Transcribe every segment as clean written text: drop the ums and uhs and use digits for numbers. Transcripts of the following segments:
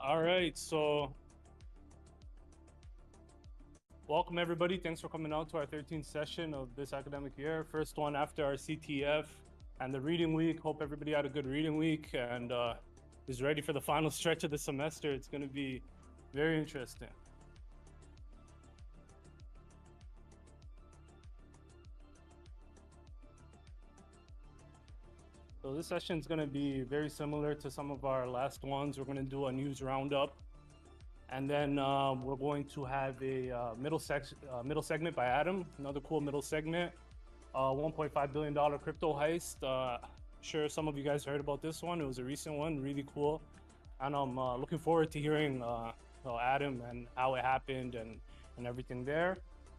All right, so welcome everybody. Thanks for coming out to our 13th session of this academic year. First one after our CTF and the reading week. Hope everybody had a good reading week and is ready for the final stretch of the semester. It's going to be very interesting. So this session is going to be very similar to some of our last ones. We're going to do a news roundup. And then we're going to have a middle segment by Adam, another cool middle segment. $1.5 billion crypto heist. Sure, some of you guys heard about this one. It was a recent one, really cool. And I'm looking forward to hearing Adam and how it happened and everything there.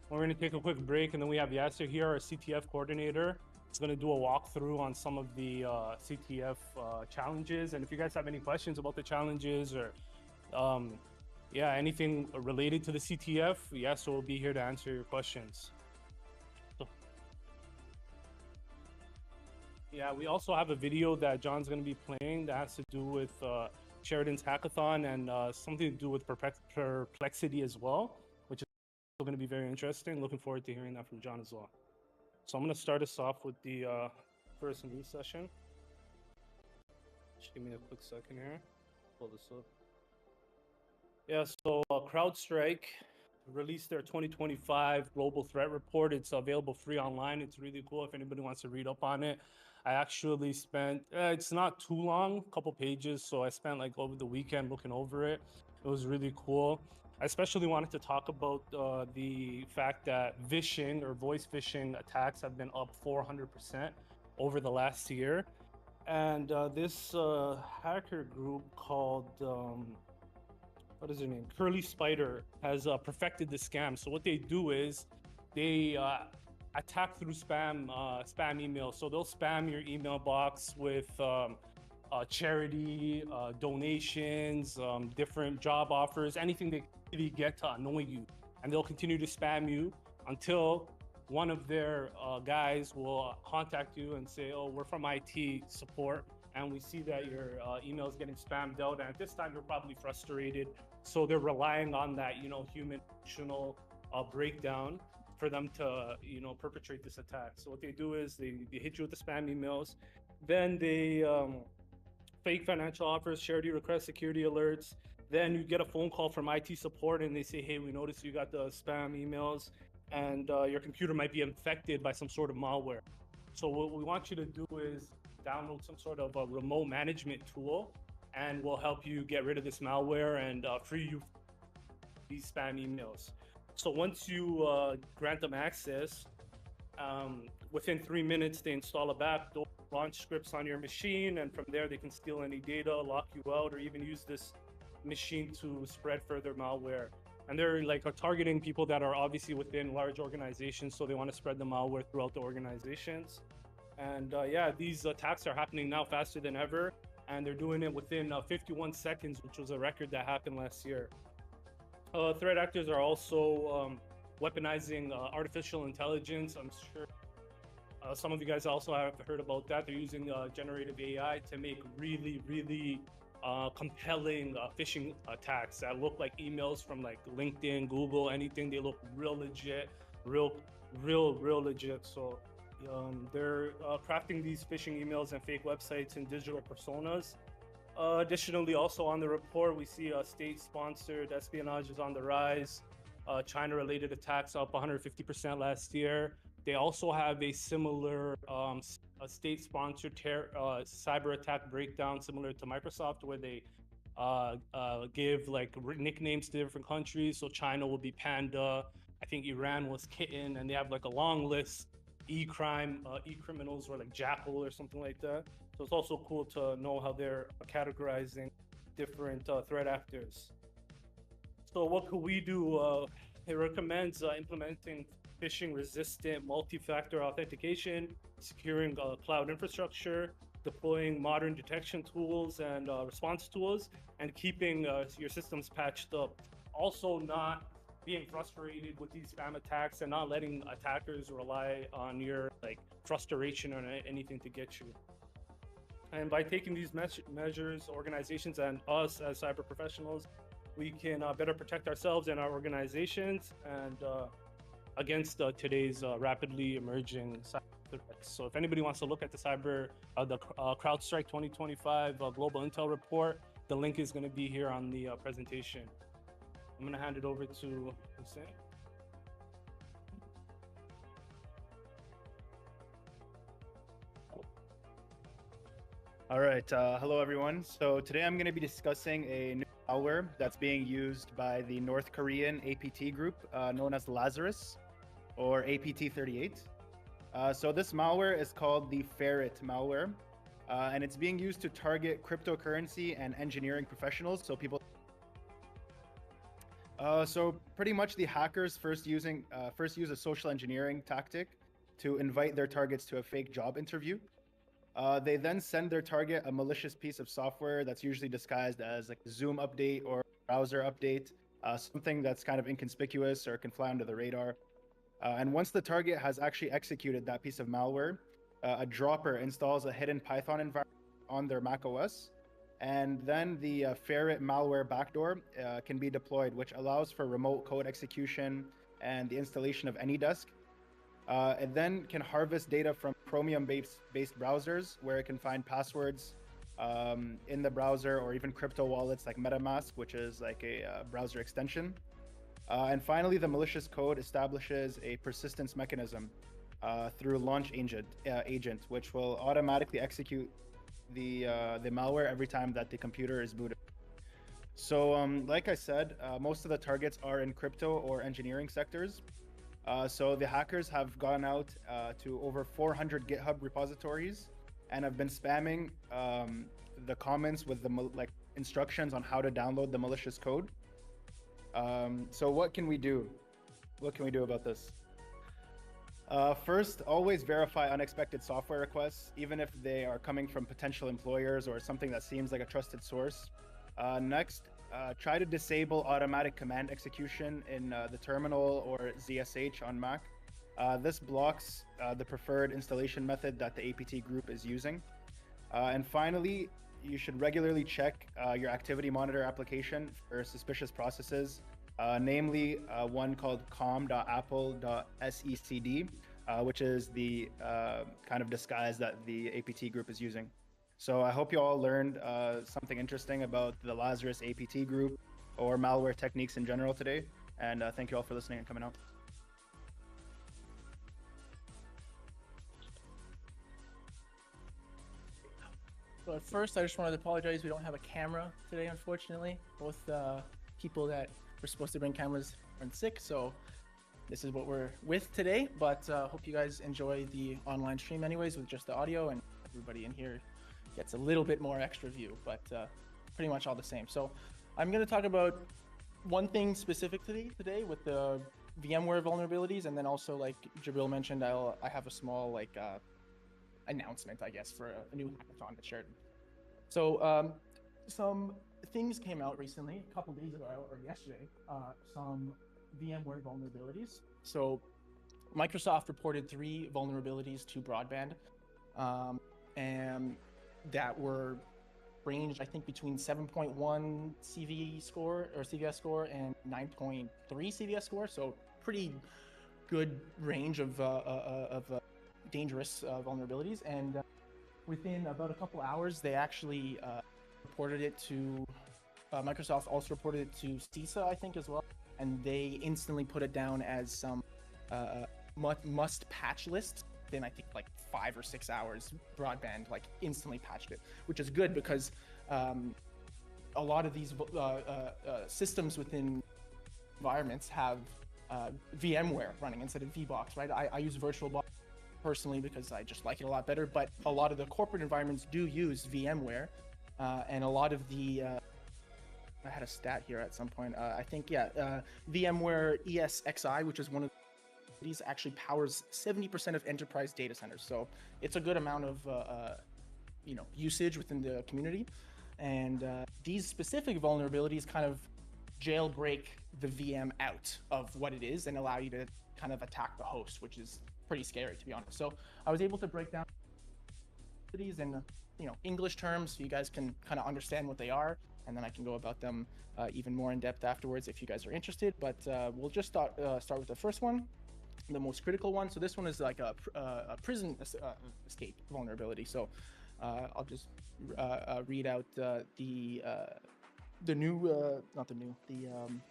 We're going to take a quick break, and then we have Yasser here, our CTF coordinator. He's going to do a walkthrough on some of the CTF challenges. And if you guys have any questions about the challenges or anything related to the CTF, Yasser will be here to answer your questions. Yeah, we also have a video that John's going to be playing that has to do with Sheridan's hackathon and something to do with perplexity as well, which is going to be very interesting. Looking forward to hearing that from John as well. So I'm going to start us off with the first news session. Just give me a quick second here. Pull this up. Yeah, so CrowdStrike released their 2025 Global Threat Report. It's available free online. It's really cool if anybody wants to read up on it. I actually spent, it's not too long, a couple pages, so I spent like over the weekend looking over it. It was really cool. I especially wanted to talk about the fact that phishing or voice phishing attacks have been up 400% over the last year. And this hacker group called, what is her name? Curly Spider has perfected the scam. So what they do is they attack through spam emails. So they'll spam your email box with charity, donations, different job offers, anything they really get to annoy you. And they'll continue to spam you until one of their guys will contact you and say, oh, we're from IT support, and we see that your email is getting spammed out. And at this time, you're probably frustrated. So they're relying on that, human emotional breakdown for them to, perpetrate this attack. So what they do is they hit you with the spam emails. Then they fake financial offers, charity requests, security alerts. Then you get a phone call from IT support and they say, hey, we noticed you got the spam emails and your computer might be infected by some sort of malware. So what we want you to do is download some sort of a remote management tool, and we'll help you get rid of this malware and free you from these spam emails. So once you grant them access, within 3 minutes, they install a backdoor, launch scripts on your machine, and from there they can steal any data, lock you out, or even use this machine to spread further malware. And they're are targeting people that are obviously within large organizations, so they want to spread the malware throughout the organizations. And these attacks are happening now faster than ever, and they're doing it within 51 seconds, which was a record that happened last year. Threat actors are also weaponizing artificial intelligence. I'm sure some of you guys also have heard about that. They're using generative AI to make really, really compelling phishing attacks that look like emails from like LinkedIn, Google, anything. They look real legit, real legit. So they're crafting these phishing emails and fake websites and digital personas. Additionally, also on the report, we see state-sponsored espionage is on the rise. China-related attacks up 150% last year. They also have a similar state-sponsored cyber attack breakdown similar to Microsoft, where they give nicknames to different countries. So China will be Panda. I think Iran was Kitten, and they have a long list. E-criminals or Jackal or something like that. So it's also cool to know how they're categorizing different threat actors. So what could we do? It recommends implementing phishing-resistant multi-factor authentication, securing cloud infrastructure, deploying modern detection tools and response tools, and keeping your systems patched up. Also, not being frustrated with these spam attacks and not letting attackers rely on your frustration or anything to get you. And by taking these measures, organizations and us as cyber professionals, we can better protect ourselves and our organizations and against today's rapidly emerging cyber threats. So if anybody wants to look at the CrowdStrike 2025 Global Intel Report, the link is going to be here on the presentation. I'm going to hand it over to Hussein. All right, hello everyone. So today I'm going to be discussing a new malware that's being used by the North Korean APT group known as Lazarus, or APT38. So this malware is called the Ferret malware, and it's being used to target cryptocurrency and engineering professionals. So people, so pretty much the hackers first use a social engineering tactic to invite their targets to a fake job interview. They then send their target a malicious piece of software that's usually disguised as like a Zoom update or browser update, something that's kind of inconspicuous or can fly under the radar. And once the target has actually executed that piece of malware, a dropper installs a hidden Python environment on their Mac OS, and then the Ferret malware backdoor can be deployed, which allows for remote code execution and the installation of AnyDesk. It then can harvest data from Chromium-based browsers, where it can find passwords in the browser, or even crypto wallets like MetaMask, which is like a browser extension. And finally, the malicious code establishes a persistence mechanism through launch agent, which will automatically execute the malware every time that the computer is booted. So, like I said, most of the targets are in crypto or engineering sectors. So the hackers have gone out to over 400 GitHub repositories and have been spamming the comments with the instructions on how to download the malicious code. So what can we do? What can we do about this? First, always verify unexpected software requests, even if they are coming from potential employers or something that seems like a trusted source. Next, try to disable automatic command execution in the terminal or ZSH on Mac. This blocks the preferred installation method that the APT group is using. And finally, you should regularly check your activity monitor application for suspicious processes, namely one called com.apple.secd, which is the kind of disguise that the APT group is using. So I hope you all learned something interesting about the Lazarus APT group or malware techniques in general today. And thank you all for listening and coming out. But first, I just wanted to apologize. We don't have a camera today, unfortunately. Both people that were supposed to bring cameras are sick, so this is what we're with today. But hope you guys enjoy the online stream anyways with just the audio, and everybody in here gets a little bit more extra view, but pretty much all the same. So I'm going to talk about one thing specifically today with the VMware vulnerabilities, and then also, like Jabril mentioned, I have a small announcement, I guess, for a new hackathon that's shared. So some things came out recently, a couple days ago or yesterday, some VMware vulnerabilities. So Microsoft reported 3 vulnerabilities to broadband, and that were ranged, I think, between 7.1 CVE score or CVS score and 9.3 CVS score. So pretty good range of dangerous vulnerabilities. And within about a couple hours, they actually reported it to Microsoft. Also reported it to CISA, I think, as well, and they instantly put it down as some must patch list. Then I think like 5 or 6 hours, broadband instantly patched it, which is good because a lot of these systems within environments have VMware running instead of VBox, right? I use VirtualBox personally because I just like it a lot better, but a lot of the corporate environments do use VMware, and a lot of the I had a stat here at some point. I think, yeah, VMware ESXi, which is one of these, actually powers 70% of enterprise data centers. So it's a good amount of usage within the community. And these specific vulnerabilities kind of jailbreak the VM out of what it is and allow you to kind of attack the host, which is pretty scary, to be honest. So I was able to break down these in English terms so you guys can kind of understand what they are, and then I can go about them even more in depth afterwards if you guys are interested. But we'll just start with the first one, the most critical one. So this one is like a prison escape vulnerability. So I'll just read out the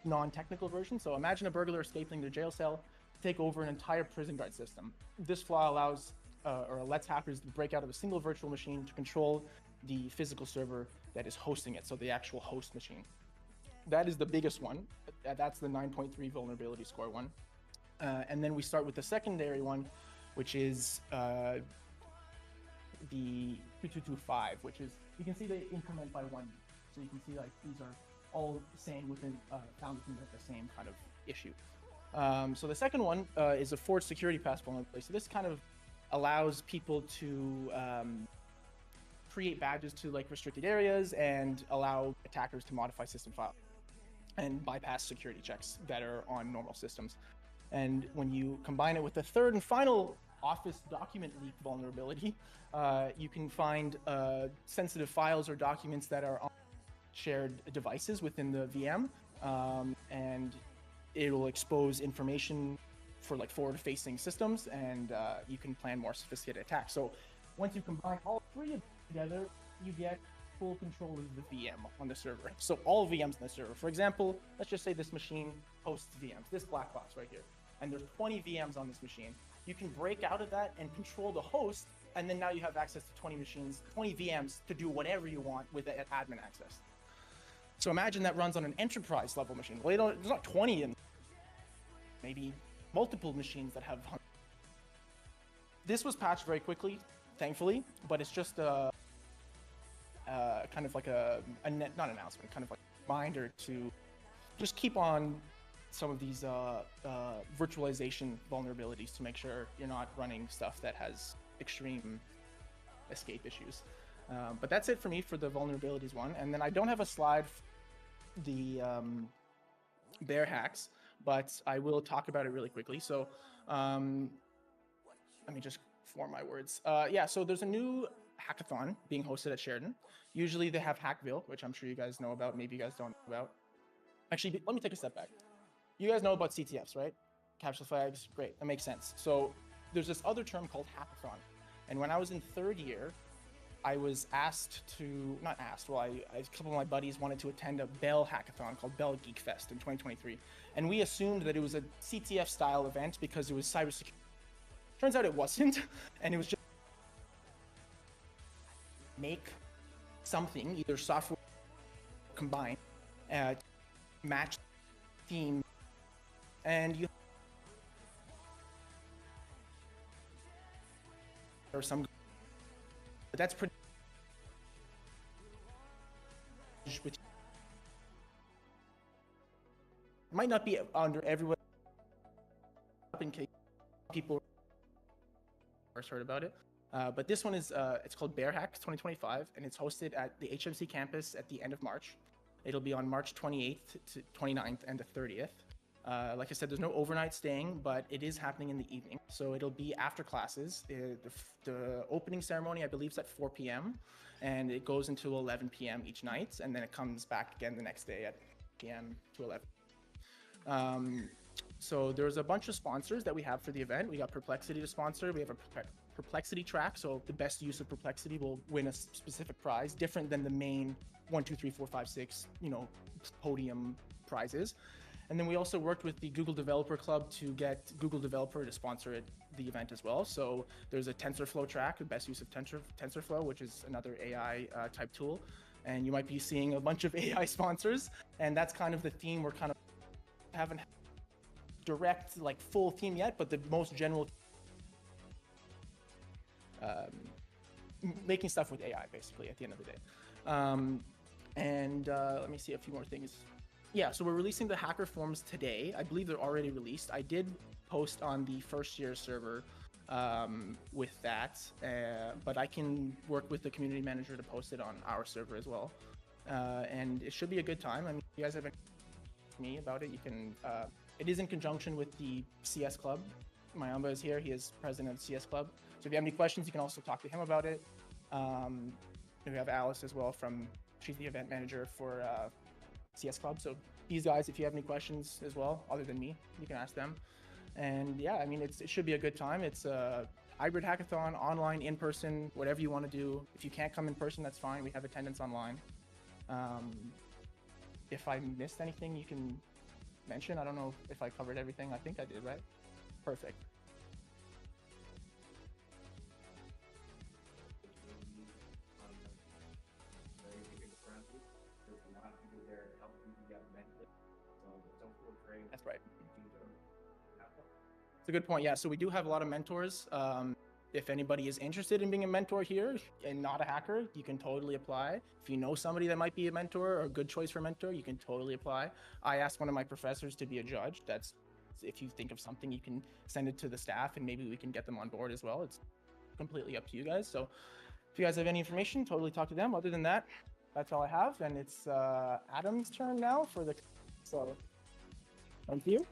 non-technical version. So imagine a burglar escaping their jail cell to take over an entire prison guard system. This flaw allows or lets hackers break out of a single virtual machine to control the physical server that is hosting it, so the actual host machine. That is the biggest one. That's the 9.3 vulnerability score one. And then we start with the secondary one, which is the 2225, which is, you can see they increment by one. So you can see like these are all found within the same kind of issue. So the second one is a forged security pass vulnerability. So this kind of allows people to create badges to like restricted areas and allow attackers to modify system files and bypass security checks that are on normal systems. And when you combine it with the third and final Office document leak vulnerability, you can find sensitive files or documents that are on shared devices within the VM, and it will expose information for like forward-facing systems, and you can plan more sophisticated attacks. So once you combine all three of them together, you get full control of the VM on the server. So all VMs in the server. For example, let's just say this machine hosts VMs, this black box right here, and there's 20 VMs on this machine. You can break out of that and control the host, and then now you have access to 20 machines, 20 VMs to do whatever you want with admin access. So imagine that runs on an enterprise level machine. Well, there's not 20 in, maybe multiple machines that have. This was patched very quickly, thankfully, but it's just kind of like not announcement, kind of like a reminder to just keep on some of these virtualization vulnerabilities to make sure you're not running stuff that has extreme escape issues. But that's it for me for the vulnerabilities one. And then I don't have a slide for the bear hacks, but I will talk about it really quickly. So let me just form my words. Yeah, so there's a new hackathon being hosted at Sheridan. Usually they have Hackville, which I'm sure you guys know about. Maybe you guys don't know about. Actually, let me take a step back. You guys know about CTFs, right? Capture flags, great, that makes sense. So there's this other term called hackathon. And when I was in third year, I was asked to, not asked, well, a couple of my buddies wanted to attend a Bell hackathon called Bell Geek Fest in 2023. And we assumed that it was a CTF style event because it was cybersecurity. Turns out it wasn't. And it was just make something, either software combined, match theme, and you or some, but that's pretty which might not be under everyone in case people first heard about it. But this one is it's called Bear Hacks 2025, and it's hosted at the HMC campus at the end of March. It'll be on March 28th to 29th and the 30th. Like I said, there's no overnight staying, but it is happening in the evening. So it'll be after classes. The opening ceremony, I believe, is at 4 p.m. and it goes until 11 p.m. each night, and then it comes back again the next day at p.m. to 11. So there's a bunch of sponsors that we have for the event. We got Perplexity to sponsor. We have a Perplexity track, so the best use of Perplexity will win a specific prize, different than the main 1, 2, 3, 4, 5, 6, podium prizes. And then we also worked with the Google Developer Club to get Google Developer to sponsor the event as well. So there's a TensorFlow track, the best use of TensorFlow, which is another AI type tool. And you might be seeing a bunch of AI sponsors, and that's kind of the theme. We're kind of haven't direct like full theme yet, but the most general making stuff with AI basically at the end of the day. And let me see a few more things. Yeah, so we're releasing the hacker forms today. I believe they're already released. I did post on the first year server with that, but I can work with the community manager to post it on our server as well. And it should be a good time. I mean, if you guys have me about it, you can. It is in conjunction with the CS Club. Mayamba is here. He is president of the CS Club. So if you have any questions, you can also talk to him about it. We have Alice as well she's the event manager for CS Club. So these guys, if you have any questions as well, other than me, you can ask them. And yeah, I mean, it should be a good time. It's a hybrid hackathon, online, in person, whatever you want to do. If you can't come in person, that's fine. We have attendance online. If I missed anything, you can mention. I don't know if I covered everything. I think I did, right? Perfect. That's right. It's a good point. Yeah, so we do have a lot of mentors. If anybody is interested in being a mentor here and not a hacker, you can totally apply. If you know somebody that might be a mentor or a good choice for a mentor, you can totally apply. I asked one of my professors to be a judge. That's, if you think of something, you can send it to the staff and maybe we can get them on board as well. It's completely up to you guys. So if you guys have any information, totally talk to them. Other than that, that's all I have. And it's Adam's turn now for the, so thank you.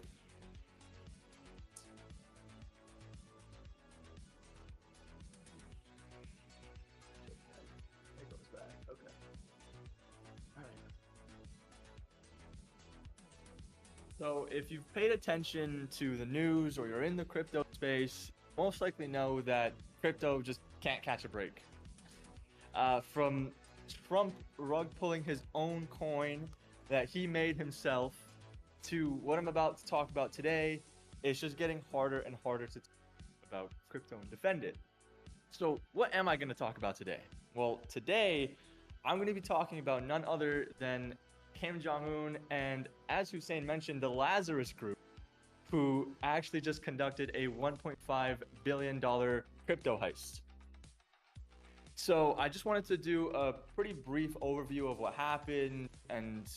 So if you've paid attention to the news or you're in the crypto space, you most likely know that crypto just can't catch a break. From Trump rug pulling his own coin that he made himself to what I'm about to talk about today, it's just getting harder and harder to talk about crypto and defend it. So what am I going to talk about today? Well, today I'm going to be talking about none other than Kim Jong-un and, as Hussein mentioned, the Lazarus Group, who actually just conducted a $1.5 billion crypto heist. So I just wanted to do a pretty brief overview of what happened and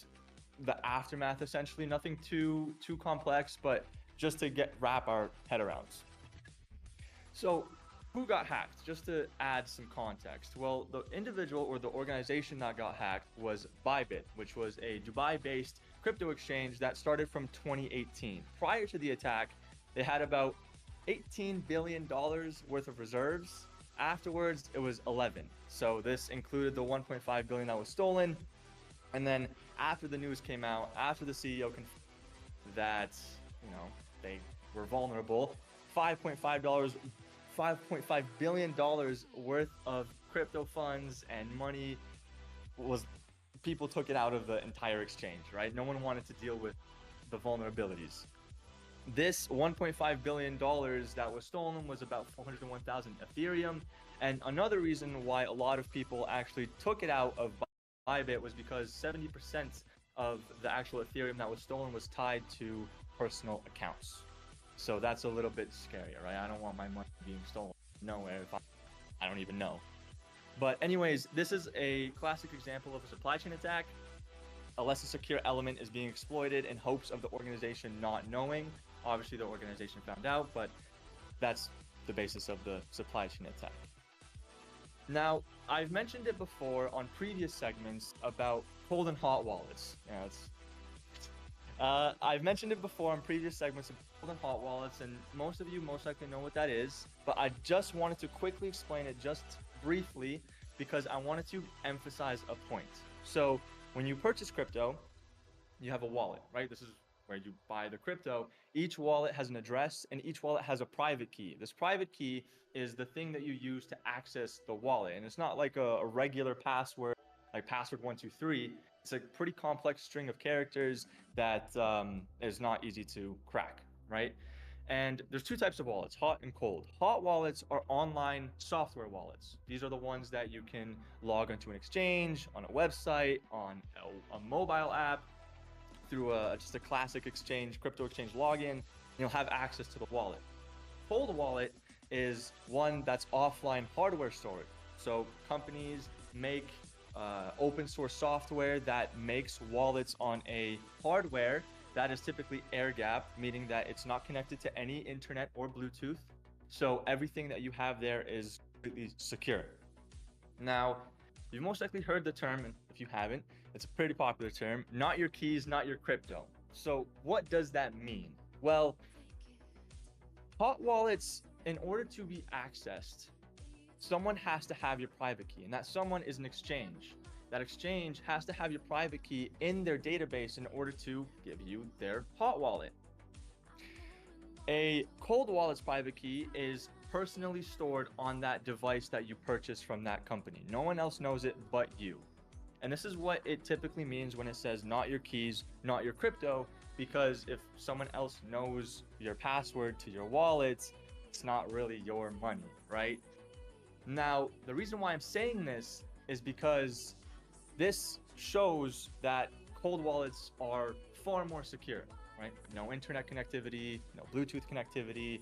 the aftermath, essentially. Nothing too complex, but just to wrap our head around. So who got hacked? Just to add some context. Well, the individual or the organization that got hacked was Bybit, which was a Dubai-based crypto exchange that started from 2018. Prior to the attack, they had about $18 billion worth of reserves. Afterwards, it was 11. So this included the 1.5 billion that was stolen. And then after the news came out, after the CEO confirmed that, they were vulnerable, $5.5 billion worth of crypto funds and money people took it out of the entire exchange, right? No one wanted to deal with the vulnerabilities. This $1.5 billion that was stolen was about 401,000 Ethereum. And another reason why a lot of people actually took it out of Bybit was because 70% of the actual Ethereum that was stolen was tied to personal accounts. So that's a little bit scary, right? I don't want my money being stolen nowhere if I don't even know. But anyways, this is a classic example of a supply chain attack. A less secure element is being exploited in hopes of the organization not knowing. Obviously, the organization found out, but that's the basis of the supply chain attack. Now, I've mentioned it before on previous segments about cold and hot wallets. I've mentioned it before on previous segments of cold and hot wallets, and most of you most likely know what that is, but I just wanted to quickly explain it just briefly because I wanted to emphasize a point. So when you purchase crypto, you have a wallet, right? This is where you buy the crypto. Each wallet has an address and each wallet has a private key. This private key is the thing that you use to access the wallet. And it's not like a regular password, like password 123. It's a pretty complex string of characters that is not easy to crack, right? And there's two types of wallets, hot and cold. Hot wallets are online software wallets. These are the ones that you can log onto an exchange, on a website, on a mobile app, through just a classic exchange, crypto exchange login. You'll have access to the wallet. Cold wallet is one that's offline hardware storage. So companies make open source software that makes wallets on a hardware that is typically air-gapped, meaning that it's not connected to any internet or Bluetooth. So everything that you have there is completely secure. Now, you've most likely heard the term, and if you haven't, it's a pretty popular term, not your keys, not your crypto. So what does that mean? Well, hot wallets, in order to be accessed, someone has to have your private key, and that someone is an exchange. That exchange has to have your private key in their database in order to give you their hot wallet. A cold wallet's private key is personally stored on that device that you purchase from that company. No one else knows it but you. And this is what it typically means when it says not your keys, not your crypto, because if someone else knows your password to your wallet, it's not really your money, right? Now, the reason why I'm saying this is because this shows that cold wallets are far more secure, right? No internet connectivity, no Bluetooth connectivity.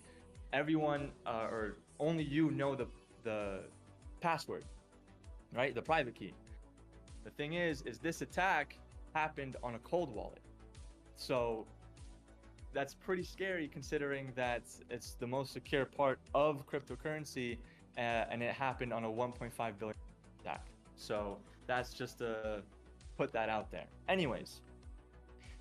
Everyone, or only you know the password, right? The private key. The thing is this attack happened on a cold wallet. So that's pretty scary considering that it's the most secure part of cryptocurrency, and it happened on a 1.5 billion attack. So that's just to put that out there. Anyways,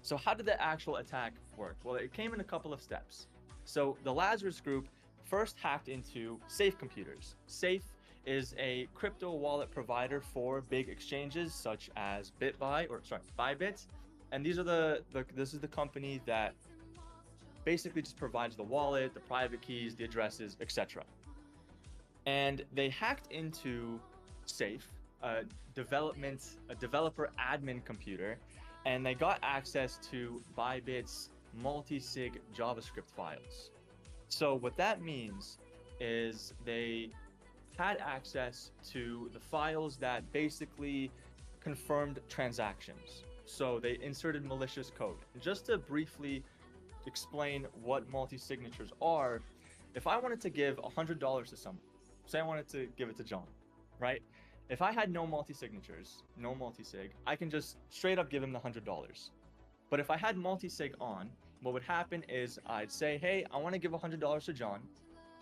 so how did the actual attack work? Well, it came in a couple of steps. So the Lazarus group first hacked into Safe Computers. Safe is a crypto wallet provider for big exchanges such as Bybit. And these are this is the company that basically just provides the wallet, the private keys, the addresses, etc. And they hacked into Safe, a developer admin computer, and they got access to Bybit's multi-sig JavaScript files. So what that means is they had access to the files that basically confirmed transactions. So they inserted malicious code. And just to briefly explain what multi-signatures are, if I wanted to give $100 to someone, say I wanted to give it to John, right? If I had no multi-signatures, no multi-sig, I can just straight up give him the $100. But if I had multi-sig on, what would happen is I'd say, hey, I want to give $100 to John.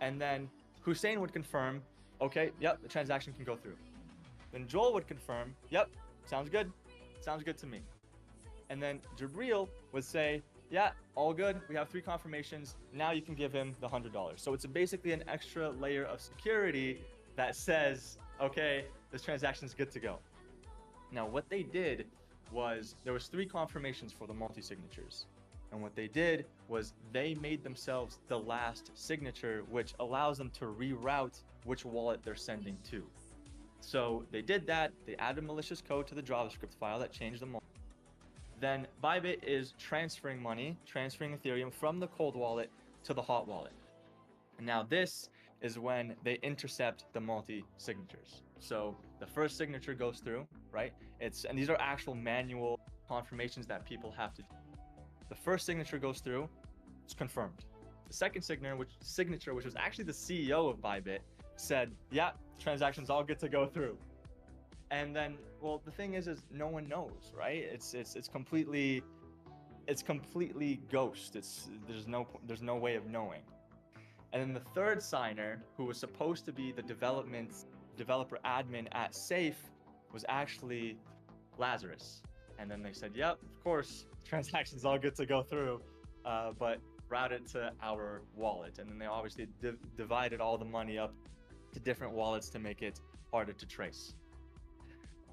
And then Hussein would confirm, okay, yep, the transaction can go through. Then Joel would confirm, yep, sounds good to me. And then Jabril would say, yeah, all good, we have 3 confirmations, now you can give him the $100. So it's basically an extra layer of security that says, okay, this transaction is good to go. Now what they did was, there was 3 confirmations for the multi-signatures. And what they did was they made themselves the last signature, which allows them to reroute which wallet they're sending to. So they did that, they added malicious code to the JavaScript file that changed them all. Then Bybit is transferring money, transferring Ethereum from the cold wallet to the hot wallet. And now this is when they intercept the multi-signatures. So the first signature goes through, right? And these are actual manual confirmations that people have to do. The first signature goes through, it's confirmed. The second signature, which was actually the CEO of Bybit, said, yeah, transaction's all good to go through. And then, well, the thing is no one knows, right? It's completely ghost. There's no way of knowing. And then the third signer, who was supposed to be the developer admin at Safe, was actually Lazarus. And then they said, yep, of course, transaction's all good to go through, but route it to our wallet. And then they obviously divided all the money up to different wallets to make it harder to trace.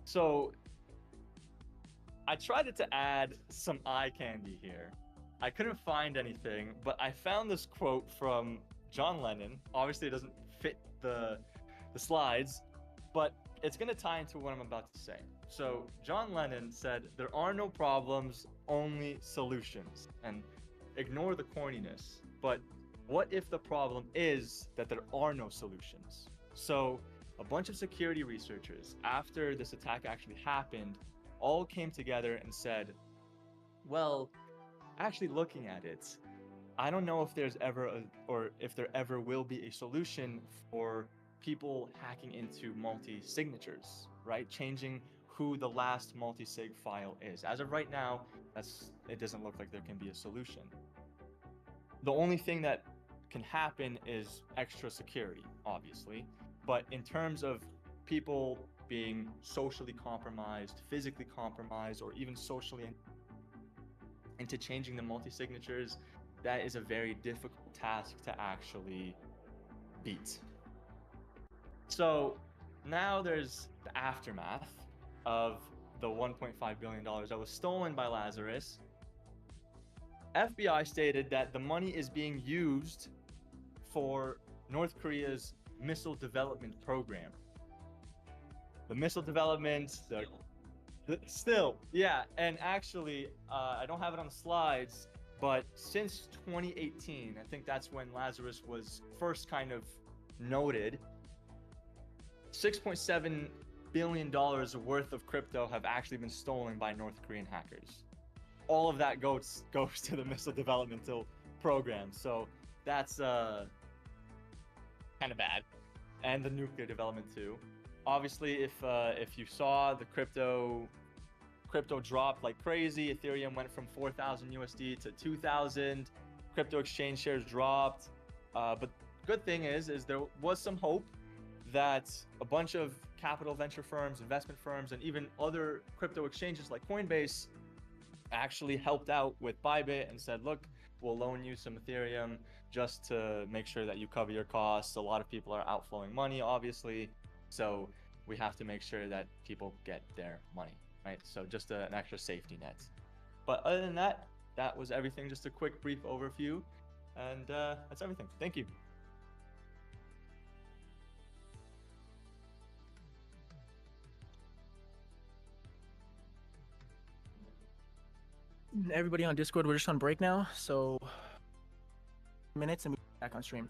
So I tried to add some eye candy here. I couldn't find anything, but I found this quote from John Lennon. Obviously it doesn't fit the slides, but it's going to tie into what I'm about to say. So John Lennon said, there are no problems, only solutions. And ignore the corniness, but what if the problem is that there are no solutions? So a bunch of security researchers, after this attack actually happened, all came together and said, well, actually looking at it, I don't know if there's ever if there ever will be a solution for people hacking into multi-signatures, right? Changing who the last multi-sig file is. As of right now, it doesn't look like there can be a solution. The only thing that can happen is extra security, obviously. But in terms of people being socially compromised, physically compromised, or even socially into changing the multi-signatures, that is a very difficult task to actually beat. So now there's the aftermath of the $1.5 billion that was stolen by Lazarus. FBI stated that the money is being used for North Korea's missile development program. The missile development, yeah, and actually, I don't have it on the slides, but since 2018, I think that's when Lazarus was first kind of noted, $6.7 billion worth of crypto have actually been stolen by North Korean hackers. All of that goes to the missile developmental program, so that's kind of bad, and the nuclear development too. Obviously, if you saw the crypto dropped like crazy, Ethereum went from 4,000 USD to 2,000. Crypto exchange shares dropped, but good thing is there was some hope that a bunch of capital venture firms, investment firms, and even other crypto exchanges like Coinbase actually helped out with Bybit and said, look, we'll loan you some Ethereum just to make sure that you cover your costs. A lot of people are outflowing money, obviously, so we have to make sure that people get their money, right? So just an extra safety net. But other than that, that was everything. Just a quick brief overview, and that's everything. Thank you. Everybody on Discord, we're just on break now, so minutes and we'll be back on stream.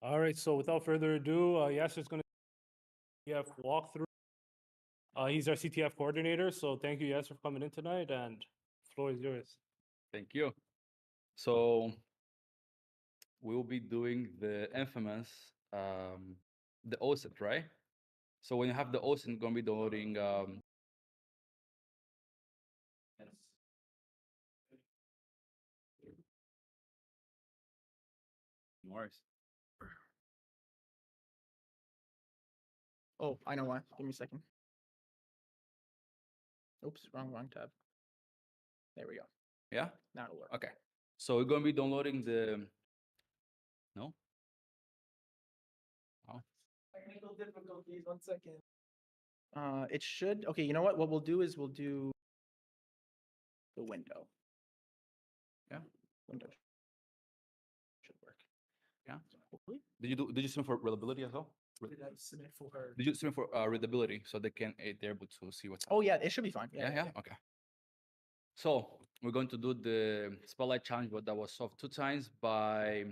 All right, so without further ado, Yasser's going to CTF walkthrough. He's our CTF coordinator, so thank you, Yasser, for coming in tonight, and floor is yours. Thank you. So we'll be doing the infamous the OSINT, right? So when you have the OSINT, gonna be downloading no worries. Oh, I know why. Give me a second. Oops, wrong tab. There we go. Yeah? Now it'll work. Okay. So we're gonna be downloading the no? Oh. Technical difficulties. 1 second. It should. Okay, you know what? What we'll do is we'll do the window. Yeah. Window should work. Yeah. So hopefully. Did you submit for readability as well? Did I submit for? Did you submit for readability so they can they're able to see what's Oh yeah, it should be fine. yeah. Okay. So we're going to do the spotlight challenge, but that was solved 2 times by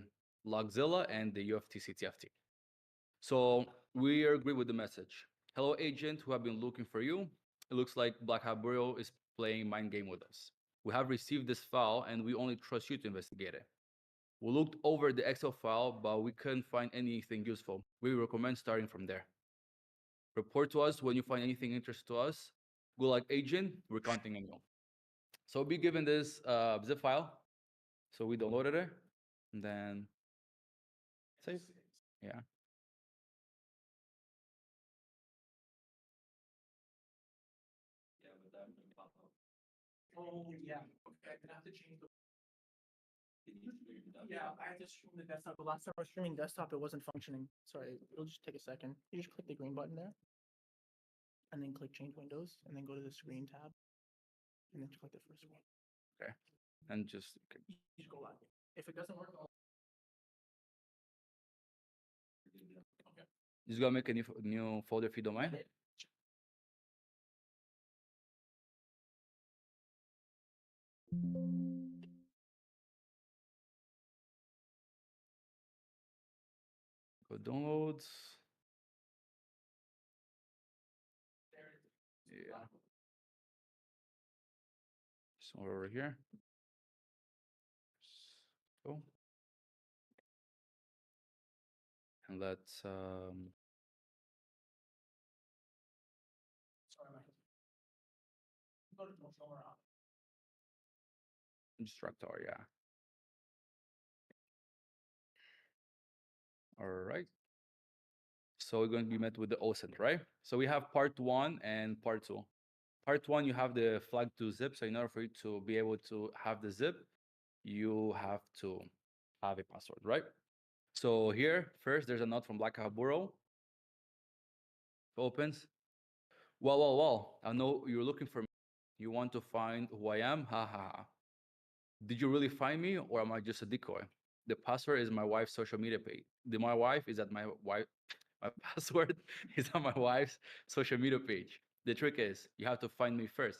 Logzilla and the UFT CTF team. So we agree with the message. Hello, agent who have been looking for you. It looks like Black Hat Bureau is playing mind game with us. We have received this file and we only trust you to investigate it. We looked over the Excel file, but we couldn't find anything useful. We recommend starting from there. Report to us when you find anything interesting to us. Good luck, agent. We're counting on you. So we'll be given this zip file. So we downloaded it and then save. Yeah. Oh yeah. Okay, I'm gonna have to change the. Yeah, I had to stream the desktop. The last time I was streaming desktop, it wasn't functioning. Sorry, it'll just take a second. You just click the green button there, and then click change windows, and then go to the screen tab, and then click the first one. Okay. And just okay. You just go live. If it doesn't work, I'll. Okay. Just gonna make a new folder if you don't mind. Go downloads. Yeah. Somewhere over here. Go. And let's Sorry, Michael. Go to controller op. instructor, yeah. All right. So we're going to be met with the OSINT, right? So we have part 1 and part 2. Part 1, you have the flag to zip. So in order for you to be able to have the zip, you have to have a password, right? So here, first, there's a note from Black Hat Bureau. Opens. Well, I know you're looking for me. You want to find who I am? Ha ha ha. Did you really find me or am I just a decoy? The password is my wife's social media page. My wife is at my password is on my wife's social media page. The trick is you have to find me first.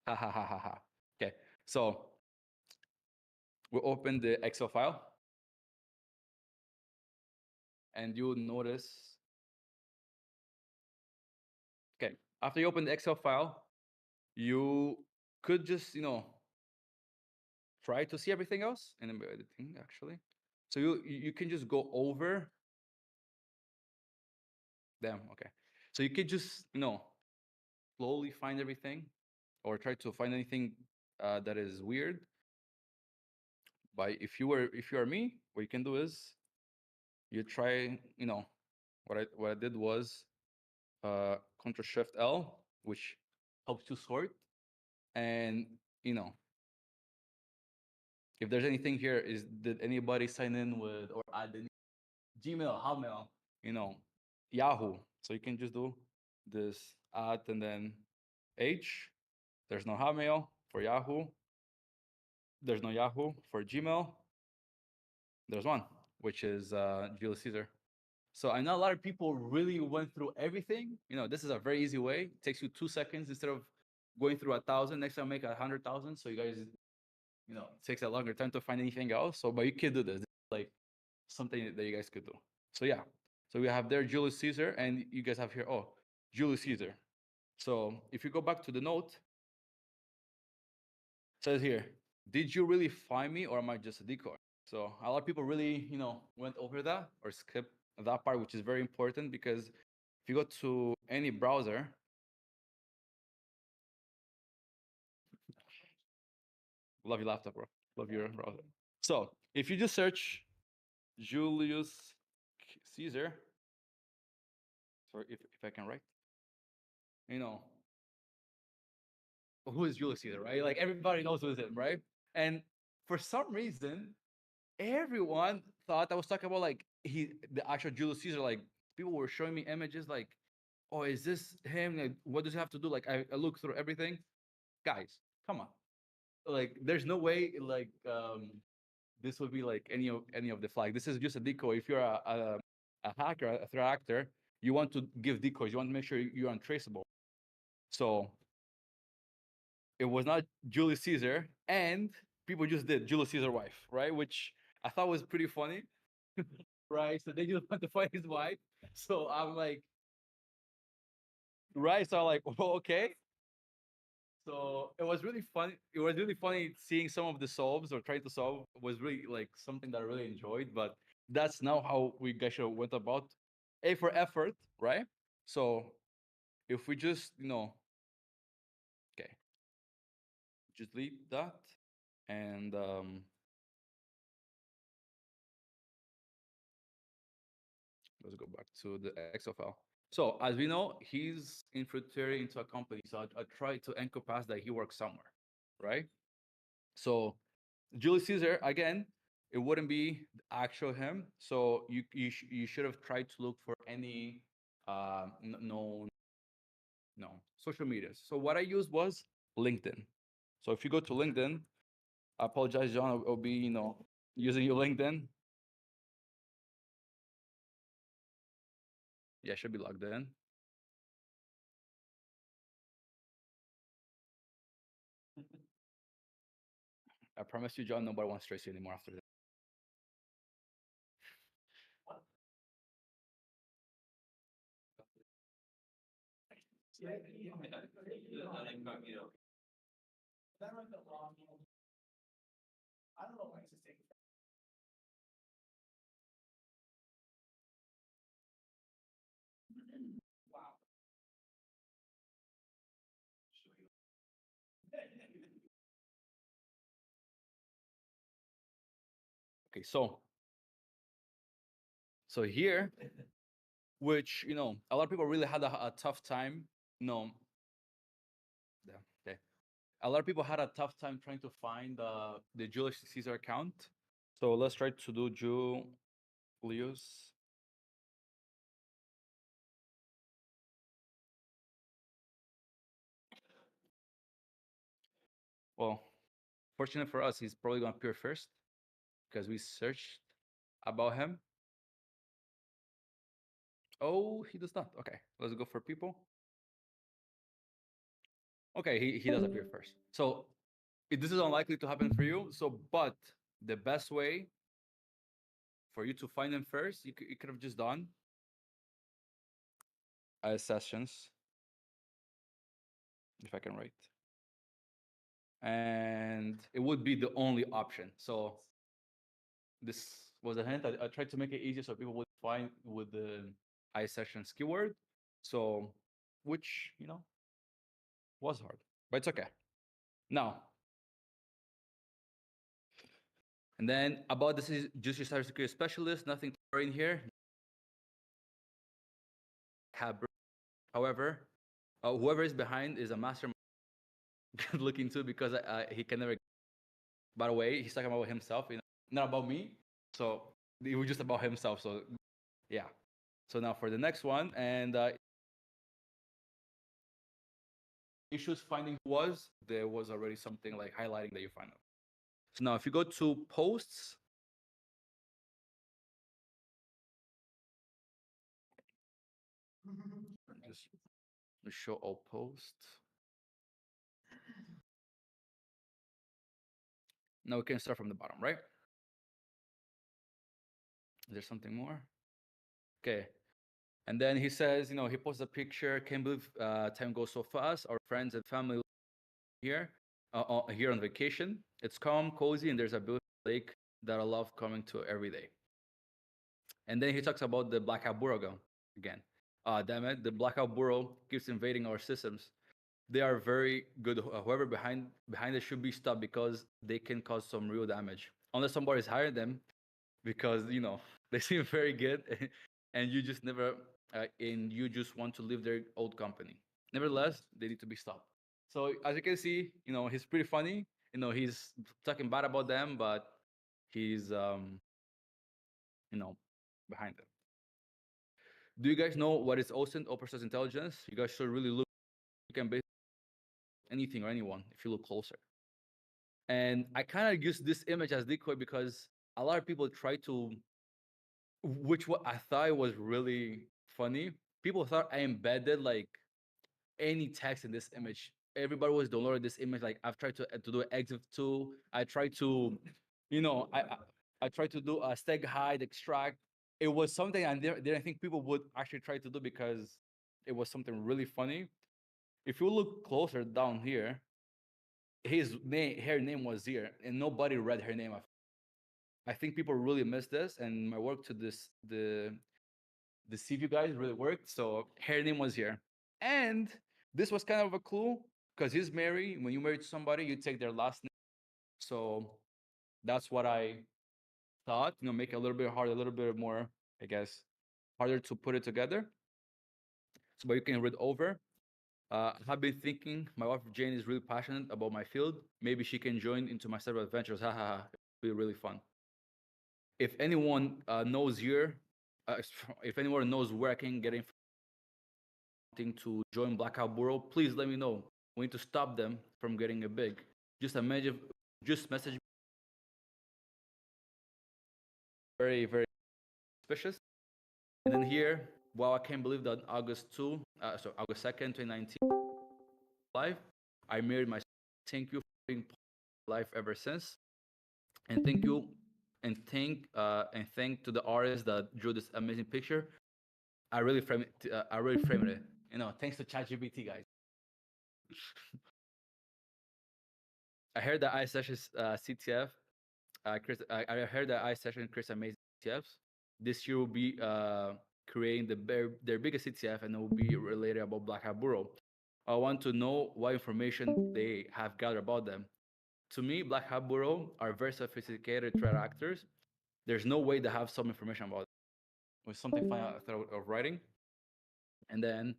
Ha ha ha ha ha. Okay, so we'll open the Excel file and you'll notice. Okay, after you open the Excel file, you could just, try to see everything else and then editing actually. So you can just go over them. Okay, so you could just slowly find everything or try to find anything that is weird. But if you are me, what you can do is you try, what I did was Control Shift L, which helps you sort. And if there's anything here, did anybody sign in with or add any Gmail, Hotmail, Yahoo? So you can just do this add and then H. There's no Hotmail for Yahoo. There's no Yahoo for Gmail. There's one, which is Julius Caesar. So I know a lot of people really went through everything. This is a very easy way. It takes you 2 seconds instead of going through 1,000. Next time, make 100,000. So you guys, it takes a longer time to find anything else. So, but you could do this. It's like something that you guys could do. So yeah, so we have there Julius Caesar, and you guys have here, oh, Julius Caesar. So if you go back to the note, it says here, did you really find me or am I just a decoy? So a lot of people really, went over that or skipped that part, which is very important because if you go to any browser, love your laptop, bro. Love your browser. So if you just search Julius Caesar, sorry if I can write, you know, who is Julius Caesar, right? Like everybody knows who is him, right? And for some reason, everyone thought I was talking about like the actual Julius Caesar. Like people were showing me images, like, oh, is this him? Like, what does he have to do? Like I looked through everything. Guys, come on. Like, there's no way like this would be like any of the flag. This is just a decoy. If you're a hacker, a threat actor, you want to give decoys. You want to make sure you're untraceable. So it was not Julius Caesar, and people just did Julius Caesar wife, right? Which I thought was pretty funny, right? So they just want to find his wife. So I'm like, right? So I'm like, well, okay. So it was really funny. It was really funny seeing some of the solves or trying to solve was really like something that I really enjoyed. But that's now how we guys went about A for effort, right? So if we just, okay, just delete that and let's go back to the Excel file. So as we know, he's infiltrated into a company. So I tried to encompass that he works somewhere, right? So Julius Caesar, again, it wouldn't be the actual him. So you should have tried to look for any known no social medias. So what I used was LinkedIn. So if you go to LinkedIn, I apologize, John, I'll be using your LinkedIn. Yeah, should be logged in. I promise you, John, nobody wants to trace you anymore after this. I don't know why it's just taking. Wow. Okay, so here, which a lot of people really had a tough time. No, yeah, okay. A lot of people had a tough time trying to find the Julius Caesar account. So let's try to do Julius. Well, fortunate for us, he's probably gonna appear first because we searched about him. Oh, he does not. Okay, let's go for people. Okay, he does appear first. So this is unlikely to happen for you. So, but the best way for you to find him first, you could have just done ISSessions, if I can write. And it would be the only option. So this was a hint. I tried to make it easier so people would find with the ISSessions keyword. So, which, was hard, but it's okay. Now, and then about this is just your cybersecurity specialist, nothing to worry in here. However, whoever is behind is a mastermind. Good looking too because he can never. By the way, he's talking about himself, not about me. So it was just about himself. So yeah. So now for the next one, and issues finding there was already something like highlighting that you find out. So now if you go to posts, just show all posts. Now we can start from the bottom, right? Is there something more? Okay. And then he says, he posts a picture. Can't believe time goes so fast. Our friends and family here, here on vacation. It's calm, cozy, and there's a beautiful lake that I love coming to every day. And then he talks about the blackout burrow again. Damn it, the blackout burrow keeps invading our systems. They are very good. Whoever behind it should be stopped because they can cause some real damage. Unless somebody's hired them, because they seem very good, and you just never, and you just want to leave their old company. Nevertheless, they need to be stopped. So as you can see, he's pretty funny. He's talking bad about them, but he's you know behind them. Do you guys know what is OSINT, Officers Intelligence? You guys should really look. You can base anything or anyone if you look closer. And I kind of use this image as decoy because a lot of people try to, which what I thought was really funny. People thought I embedded like any text in this image. Everybody was downloading this image. Like I've tried to do an exif tool. I tried to, you know, I tried to do a stag hide extract. It was something I didn't think people would actually try to do because it was something really funny. If you look closer down here, her name was here, and nobody read her name. I think people really missed this, and my work to the CV guys really worked. So her name was here, and this was kind of a clue because he's married. When you marry somebody, you take their last name. So that's what I thought. Make it a little bit harder, a little bit more, I guess, harder to put it together. So, but you can read over. I've been thinking my wife Jane is really passionate about my field. Maybe she can join into my several adventures. Ha ha ha! It'll be really fun. If anyone knows here, if anyone knows where I can get information to join Blackout Bureau, please let me know. We need to stop them from getting a big. Just message me. Very, very suspicious. And then here, wow, I can't believe that August 2nd, 2019, live, I married my. Thank you for being part of my life ever since. And thank you, and thank to the artist that drew this amazing picture. I really framed it. Thanks to ChatGPT, guys. I heard that ISSessions CTF. I heard that ISSession creates amazing CTFs. This year will be creating their biggest CTF, and it will be related about Black Hat Bureau. I want to know what information they have gathered about them. To me, Black Hat Bureau are very sophisticated threat actors. There's no way they have some information about them. With something fun I thought of writing. And then,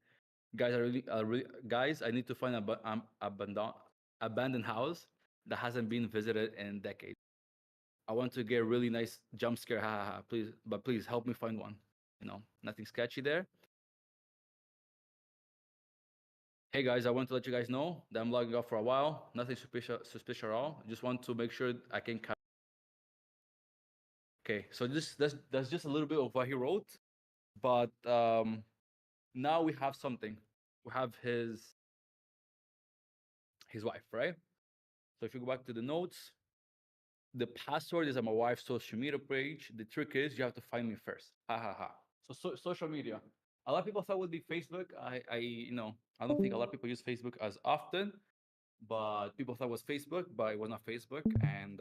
guys, I need to find abandoned house that hasn't been visited in decades. I want to get a really nice jump scare, ha ha ha. Please help me find one. Nothing sketchy there. Hey guys, I want to let you guys know that I'm logging off for a while. Nothing suspicious at all. Just want to make sure I can. Okay, so that's just a little bit of what he wrote, but now we have something. We have his wife, right? So if you go back to the notes, the password is on my wife's social media page. The trick is you have to find me first. Ha ha ha. So social media. A lot of people thought it would be Facebook. I don't think a lot of people use Facebook as often, but people thought it was Facebook, but it was not Facebook. And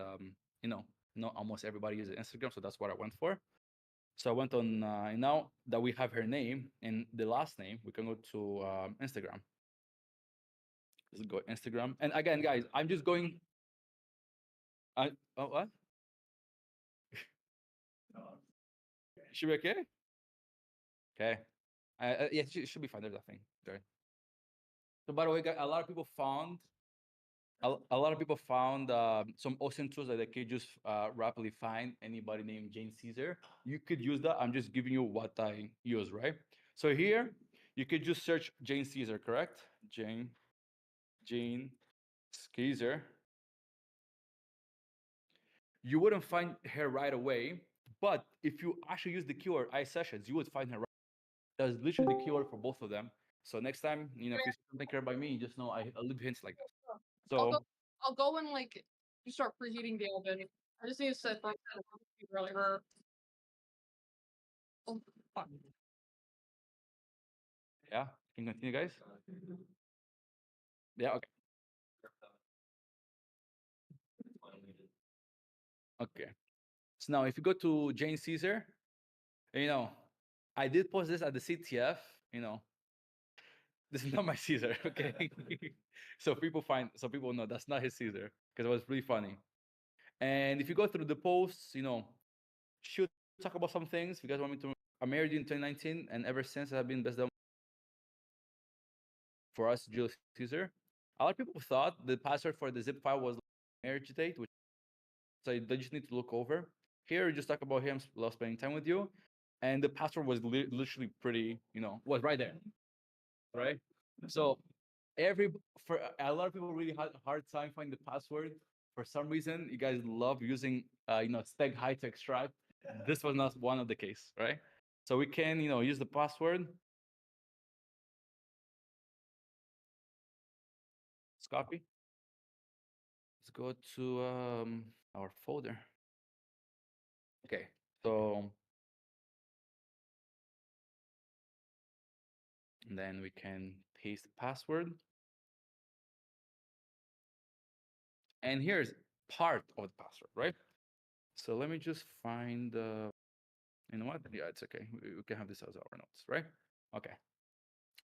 not almost everybody uses Instagram, so that's what I went for. So I went on. Now that we have her name and the last name, we can go to Instagram. Let's go Instagram. And again, guys, I'm just going. What? Should be okay. Okay. Yeah, it should be fine. There's nothing there. So by the way, guys, a lot of people found some awesome tools that they could just rapidly find anybody named Jane Caesar. You could use that. I'm just giving you what I use, right? So here, you could just search Jane Caesar, correct? Jane Caesar. You wouldn't find her right away, but if you actually use the keyword ISSessions, you would find her right. That's literally the keyword for both of them. So next time, if you see something care by me, just know I leave hints like that. So I'll go when like you start preheating the oven. I just need to set like really her. Yeah, can you continue, guys? Yeah, okay. Okay. So now if you go to Jane Caesar, you know, I did post this at the CTF, you know, this is not my Caesar, okay? So people know that's not his Caesar because it was really funny. And if you go through the posts, you know, should talk about some things. If you guys want me to, I married you in 2019, and ever since I've been best dom for us, Julius Caesar. A lot of people thought the password for the zip file was marriage date, which so they just need to look over. Here, you just talk about him love spending time with you, and the password was literally pretty, you know, was right there, right? So every for a lot of people really had a hard time finding the password. For some reason, you guys love using, you know, steg high to extract. This was not one of the case, right? So we can, you know, use the password. Let's copy. Let's go to our folder. Okay, so and then we can paste the password. And here's part of the password, right? So let me just find the, you know what? Yeah, it's okay. We can have this as our notes, right? Okay.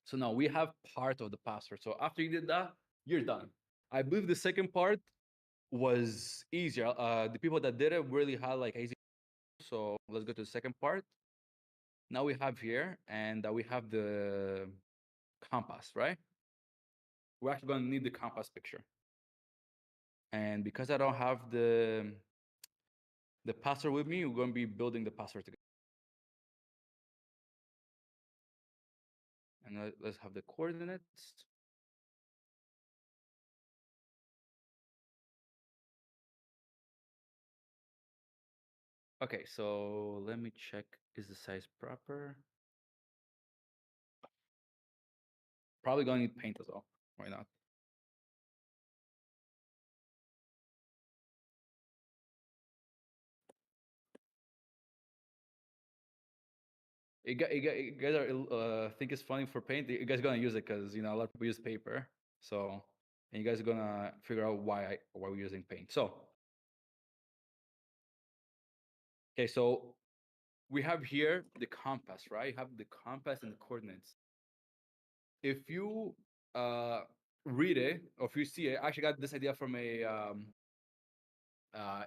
So now we have part of the password. So after you did that, you're done. I believe the second part was easier. The people that did it really had like easy. So let's go to the second part. Now we have here, and we have the compass, right? We're actually going to need the compass picture. And because I don't have the password with me, we're going to be building the password together. And let's have the coordinates. Okay, so let me check, is the size proper? Probably gonna need paint as well. Why not? You guys are think it's funny for paint. You guys gonna use it because, you know, a lot of people use paper. So, and you guys are gonna figure out why we're using paint. So, okay, so we have here the compass, right? You have the compass and the coordinates. If you read it, or if you see it, I actually got this idea from a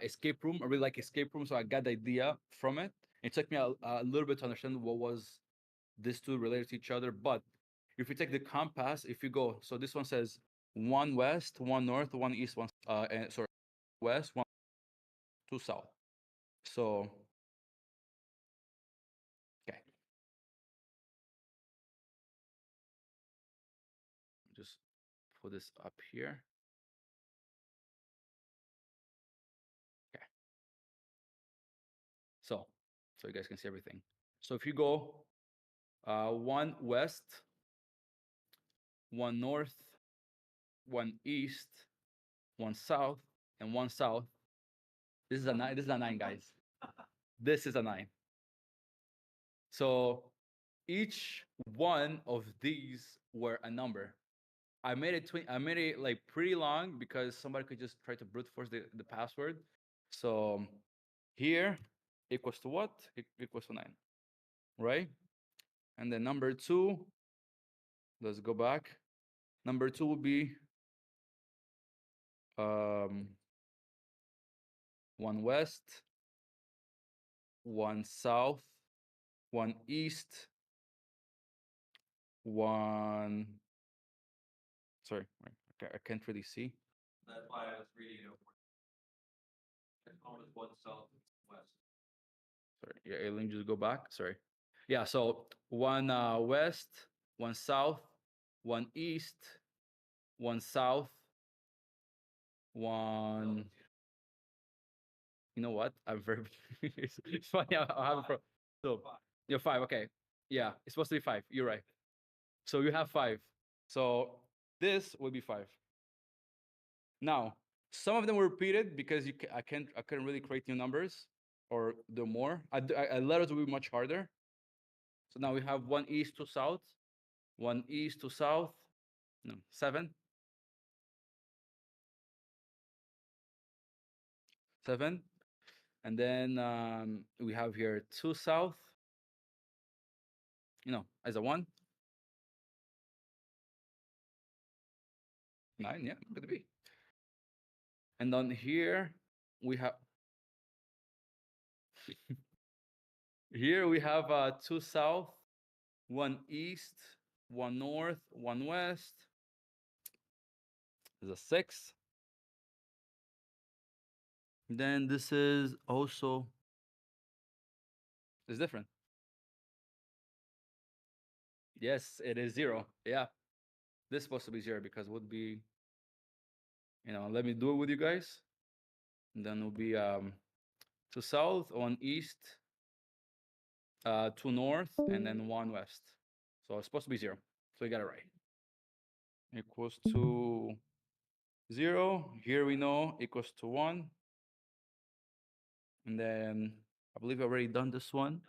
escape room. I really like escape room, so I got the idea from it. It took me a little bit to understand what was these two related to each other. But if you take the compass, if you go, so this one says one west, one north, one east, one and sorry, west, one two south. So okay, just put this up here. Okay, so you guys can see everything. So if you go one west, one north, one east, one south, and one south. This is a 9. This is a 9, guys. This is a 9. So each one of these were a number. I made it like pretty long because somebody could just try to brute force the password. So here equals to what? It equals to 9, right? And then number 2, let's go back. Number 2 will be one west, one south, one east, one. Sorry, I can't really see. That's why I was reading it over. It's almost one south, west. Sorry, yeah, let me just go back. Sorry. Yeah, so one west, one south, one east, one south, one. You know what? I'm very. It's funny. I have a problem. So you're 5. Okay. Yeah, it's supposed to be 5. You're right. So you have 5. So this will be 5. Now, some of them were repeated because I couldn't really create new numbers or do more. Letters will be much harder. So now we have one east to south, one east to south, no, 7, 7. And then we have here 2 south, as a 1. 9, yeah, could be. And on here, we have here we have 2 south, 1 east, 1 north, 1 west. There's a 6. Then this is also is different. Yes, it is 0. Yeah, this is supposed to be 0 because it would be, let me do it with you guys. And then it will be 2 south, 1 east, 2 north, and then 1 west. So it's supposed to be 0. So you got it right. Equals to 0. Here we know equals to 1. And then I believe I've already done this one.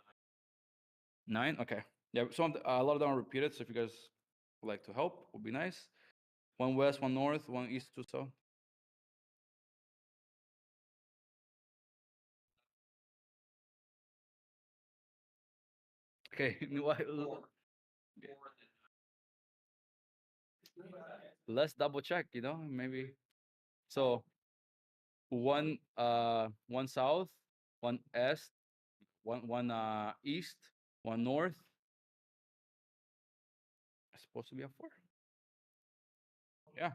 9. Okay. Yeah. A lot of them are repeated. So if you guys would like to help, would be nice. 1 west, 1 north, 1 east, 2 south. Okay. Let's double check. Maybe. So 1 south, 1 east, 1 east, 1 north. It's supposed to be a 4. Yeah.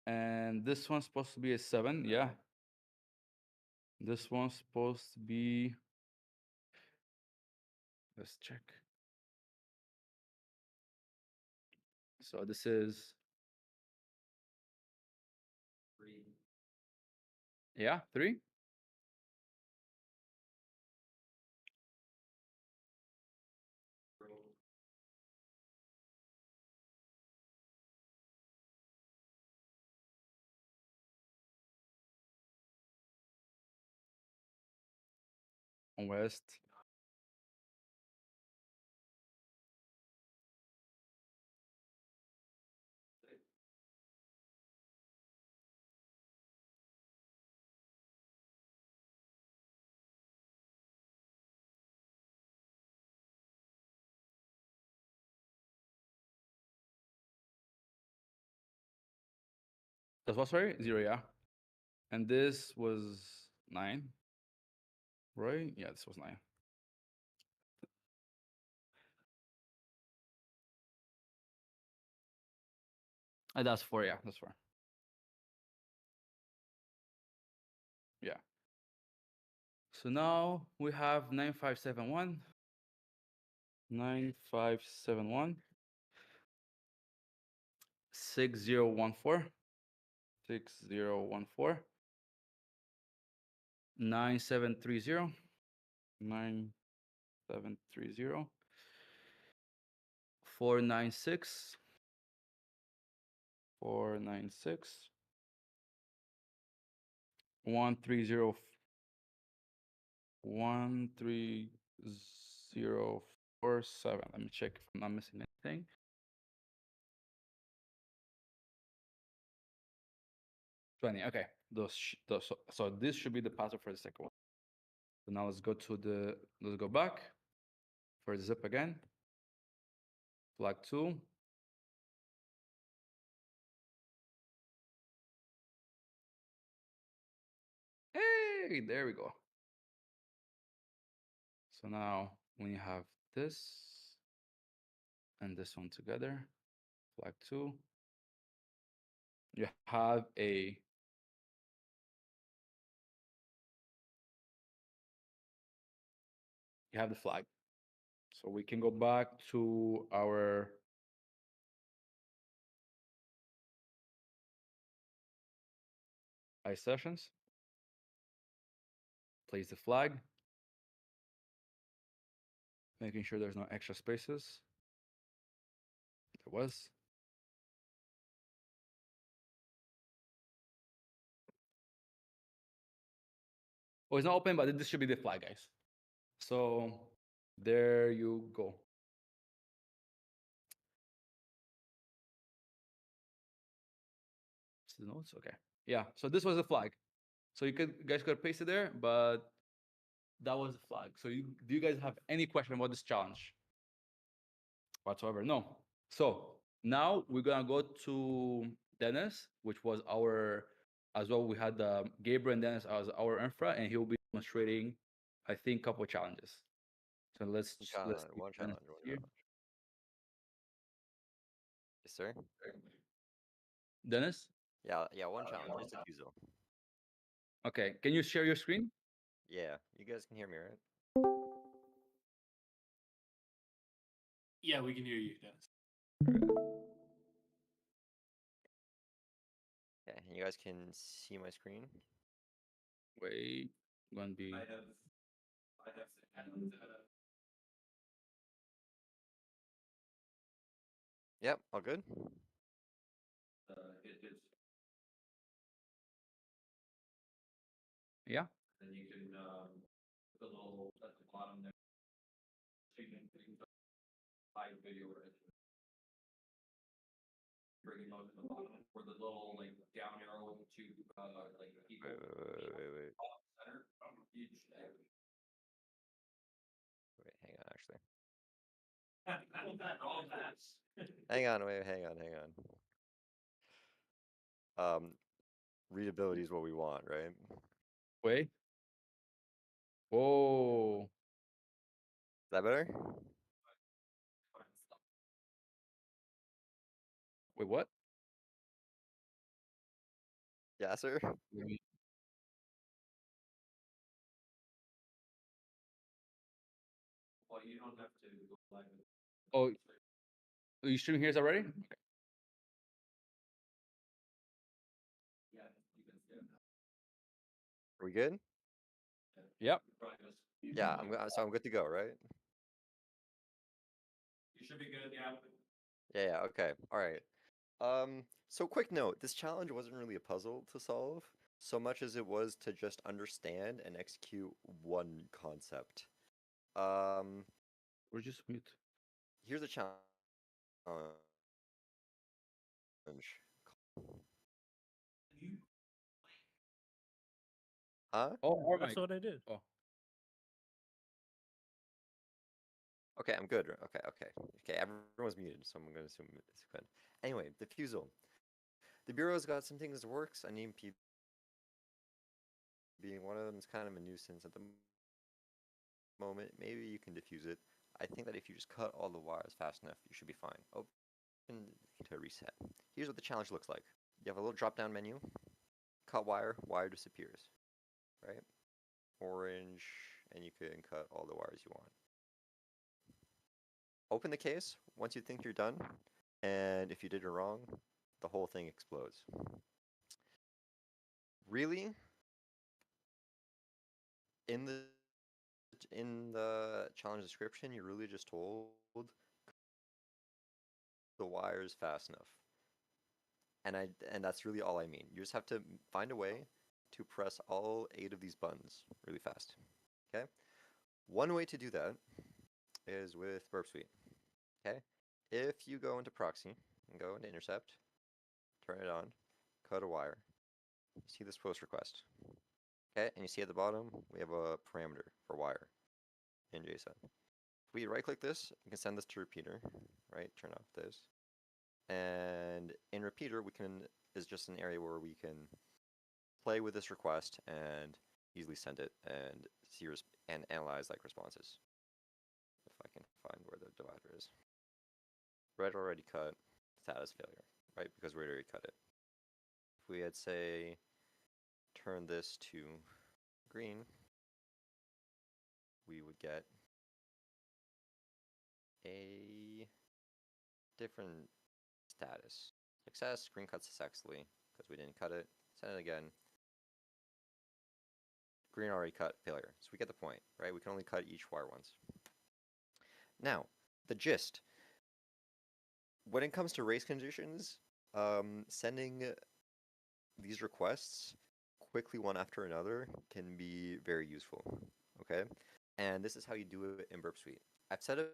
And this one's supposed to be a 7. Yeah. This one's supposed to be. Let's check. So this is. 3. Yeah, 3. On west. That's what, sorry? 0, yeah. And this was 9. Right? Yeah, this was 9. That's 4, yeah, that's 4. Yeah. So now we have 9571. 9571. 6014. 6014. 9730. 9730. 496. 496. 130. 13047. Let me check if I'm not missing anything. 20. Okay. So this should be the password for the second one. So now let's go back for zip again. Flag 2. Hey, there we go. So now when you have this and this one together, flag 2, you have the flag. So we can go back to our ISSessions, place the flag, making sure there's no extra spaces. There was. Oh, it's not open, but this should be the flag, guys. So there you go. The notes, okay. Yeah, so this was the flag. So you guys could paste it there, but that was the flag. So do you guys have any question about this challenge whatsoever? No. So now we're gonna go to Dennis, which was our as well. We had Gabriel and Dennis as our infra, and he'll be demonstrating, I think, a couple of challenges. So let's keep One Dennis challenge. here. Yes, sir. Dennis, Yeah, one challenge. Just a Fuso. okay. Can you share your screen? Yeah, you guys can hear me, right? Yeah, we can hear you, Dennis. Yeah, and you guys can see my screen. Wait, gonna be. I have and Yep, all good. it's Yeah. then you can the little at the bottom there. So you can hide video right. Bring it up to the bottom where the little like down arrow to like people. Wait. Center. You just- Wait, hang on, actually. Hang on, hang on. Readability is what we want, right? Wait. Whoa. Is that better? Wait, what? Yeah, sir. Maybe- Well, you don't have to go live. Oh, are you streaming here already? Okay. Yeah, you can see it. Are we good? Yep. Yeah, I'm good to go, right? You should be good, yeah. Yeah, okay. All right. So quick note, this challenge wasn't really a puzzle to solve, so much as it was to just understand and execute one concept. Or just mute. Here's a challenge. Huh? Oh, more That's mic. what I did. Oh, Okay, I'm good. Okay, everyone's muted, so I'm gonna assume it's good. Anyway, defusal. The Bureau's got some things that works. I need P being one of them is kind of a nuisance at the moment. Maybe you can diffuse it. I think that if you just cut all the wires fast enough, you should be fine. Open to reset. Here's what the challenge looks like. You have a little drop-down menu. Cut wire, wire disappears. Right? Orange, and you can cut all the wires you want. Open the case once you think you're done, and if you did it wrong, the whole thing explodes. Really? In the challenge description, you're really just told the wires fast enough. And that's really all I mean. You just have to find a way to press all 8 of these buttons really fast. Okay? One way to do that is with Burp Suite. Okay? If you go into proxy and go into intercept, turn it on, cut a wire, you see this post request. Okay, and you see at the bottom we have a parameter for wire in JSON. If we right click this, you can send this to repeater, right? Turn off this. And in repeater is just an area where we can play with this request and easily send it and see and analyze like responses. If I can find where the divider is. Red already cut, status failure, right? Because we already cut it. If we had say turn this to green, we would get a different status. Success, green cuts successfully because we didn't cut it. Send it again. Green already cut, failure. So we get the point, right? We can only cut each wire once. Now, the gist. When it comes to race conditions, sending these requests quickly one after another can be very useful. Okay, and this is how you do it in Burp Suite. I've set up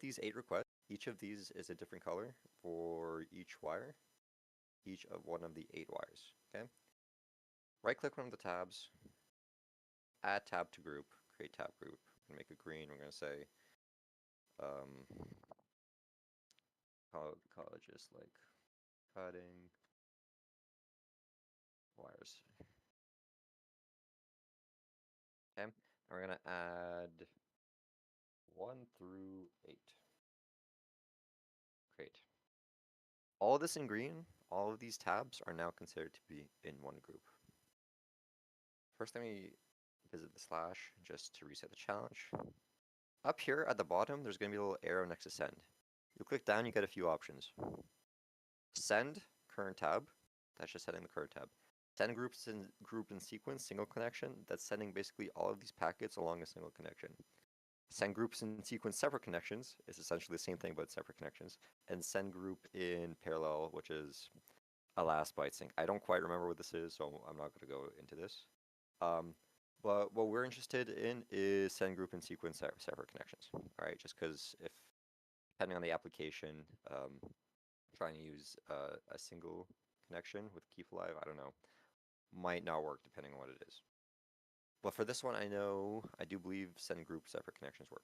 these 8 requests. Each of these is a different color for each wire, each of one of the 8 wires. Okay, right click one of the tabs, add tab to group, create tab group. We're gonna make it green. We're gonna say, call it just like cutting wires. Okay, and we're gonna add 1 through 8. Great. All this in green, all of these tabs are now considered to be in one group. First, let me visit the slash just to reset the challenge. Up here at the bottom, there's going to be a little arrow next to send. You click down, you get a few options. Send current tab, that's just setting the current tab. Send groups in group in sequence, single connection, that's sending basically all of these packets along a single connection. Send groups in sequence separate connections is essentially the same thing but separate connections. And send group in parallel, which is a last byte sync. I don't quite remember what this is, so I'm not going to go into this. But what we're interested in is send group and sequence separate connections. All right, just because if depending on the application, trying to use a single connection with keyflive, I don't know, might not work depending on what it is. But for this one, I do believe send group separate connections work.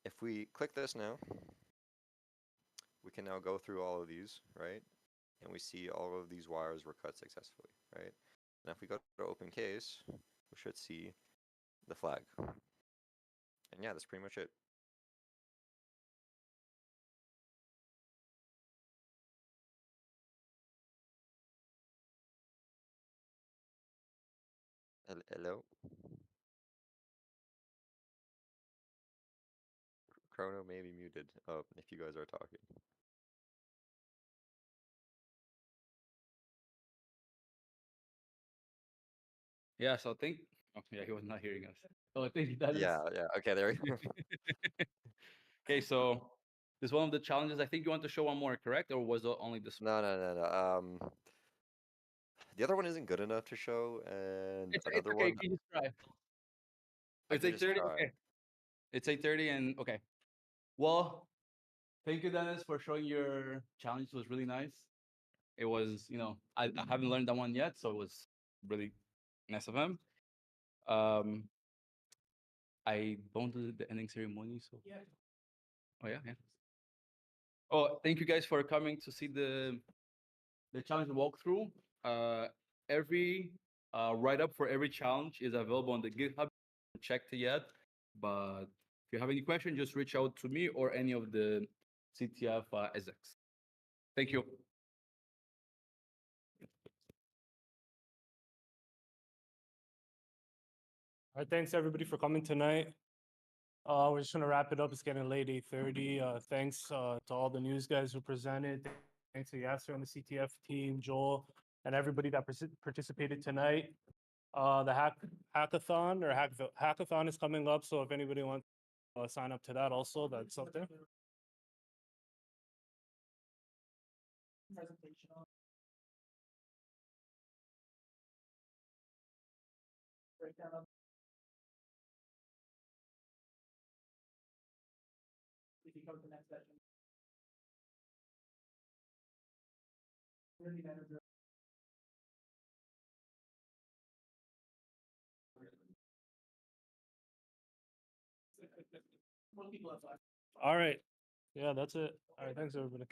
If we click this now, we can now go through all of these, right? And we see all of these wires were cut successfully, right? Now if we go to open case, we should see the flag. And yeah, that's pretty much it. Hello? Chrono may be muted if you guys are talking. Yeah, so I think. Oh, yeah, he was not hearing us. So I think that is. Yeah, okay, there we go. Okay, so this is one of the challenges. I think you want to show one more, correct? Or was it only this? No. The other one isn't good enough to show, and It's another okay. one Can you just try? I It's can just 8:30. try. Okay. It's 8:30, and okay. Well, thank you, Dennis, for showing your challenge. It was really nice. It was, I haven't learned that one yet, so it was really nice of him. I don't do the ending ceremony, so. Yeah. Oh yeah, yeah. Oh, thank you guys for coming to see the challenge walkthrough. Every write up for every challenge is available on the GitHub. Checked it yet, but if you have any questions, just reach out to me or any of the CTF execs. Thank you. All right, thanks everybody for coming tonight. We're just gonna wrap it up. It's getting late, 8:30. Thanks to all the news guys who presented. Thanks to Yasser and the CTF team, Joel, and everybody that participated tonight. The hackathon or hackathon is coming up, so if anybody wants to sign up to that, also that's up there. Presentation on. Breakdown of. If you come to the next session. Really manager. Most people have. All right. Yeah, that's it. All right, thanks everybody.